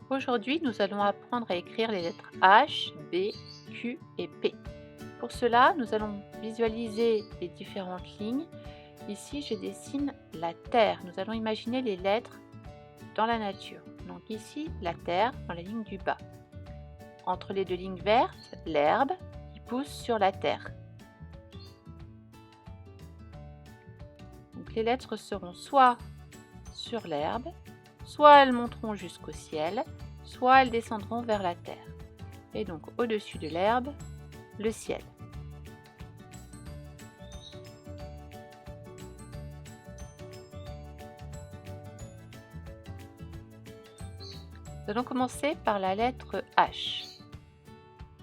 Aujourd'hui, nous allons apprendre à écrire les lettres H, B, Q et P. Pour cela, nous allons visualiser les différentes lignes. Ici, je dessine la terre. Nous allons imaginer les lettres dans la nature. Donc ici, la terre dans la ligne du bas. Entre les deux lignes vertes, l'herbe qui pousse sur la terre. Donc les lettres seront soit sur l'herbe, soit elles monteront jusqu'au ciel, soit elles descendront vers la terre. Et donc au-dessus de l'herbe, le ciel. Nous allons commencer par la lettre H.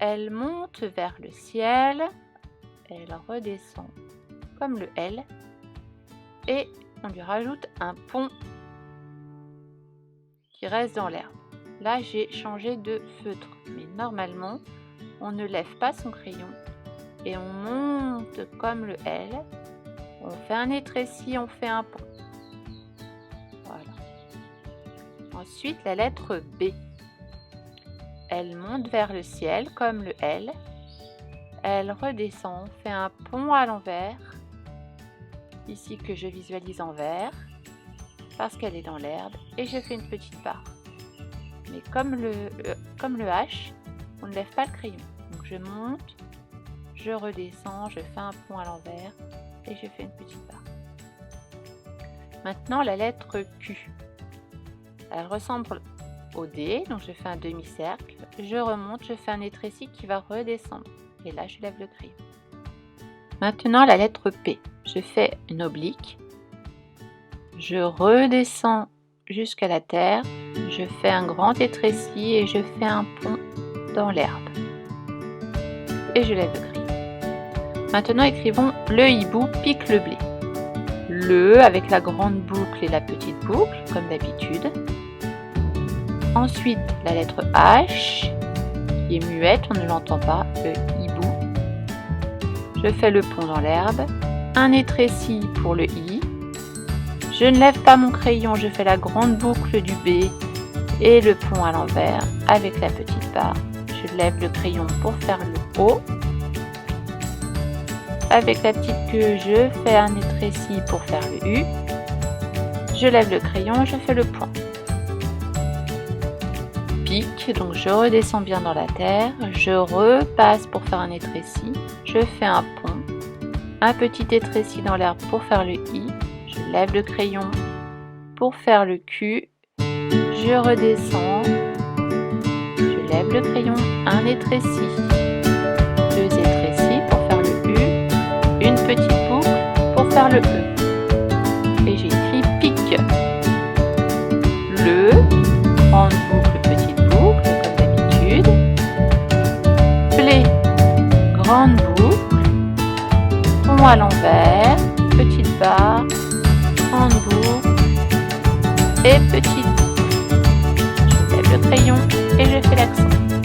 Elle monte vers le ciel, elle redescend comme le L et on lui rajoute un pont qui reste dans l'herbe. Là, j'ai changé de feutre, mais normalement, on ne lève pas son crayon et on monte comme le L. On fait un étréci, on fait un pont. Voilà. Ensuite, la lettre B. Elle monte vers le ciel comme le L. Elle redescend, fait un pont à l'envers. Ici que je visualise en vert parce qu'elle est dans l'herbe et je fais une petite barre. Mais comme le H, on ne lève pas le crayon. Donc je monte, je redescends, je fais un pont à l'envers et je fais une petite barre. Maintenant la lettre Q. Elle ressemble au D, donc je fais un demi-cercle, je remonte, je fais un étréci qui va redescendre. Et là je lève le crayon. Maintenant la lettre P. Je fais une oblique, je redescends jusqu'à la terre, je fais un grand étréci et je fais un pont dans l'herbe. Et je lève le crayon. Maintenant écrivons le hibou pique le blé. Le avec la grande boucle et la petite boucle, comme d'habitude. Ensuite la lettre H, qui est muette, on ne l'entend pas, le hibou. Je fais le pont dans l'herbe. Un étréci pour le I. Je ne lève pas mon crayon, je fais la grande boucle du B et le pont à l'envers avec la petite barre. Je lève le crayon pour faire le O. Avec la petite queue, je fais un étréci pour faire le U. Je lève le crayon, je fais le point. Pique, donc je redescends bien dans la terre. Je repasse pour faire un étréci. Je fais un pont. Un petit étréci dans l'herbe pour faire le I, je lève le crayon pour faire le Q, je redescends, je lève le crayon, un étréci, deux étrécis pour faire le U, une petite boucle pour faire le E. Et j'écris pique. Le, grande boucle, petite boucle, comme d'habitude. Blé, grande boucle. À l'envers, petite barre, grande boucle et petite boucle. Je lève le crayon et je fais l'accent.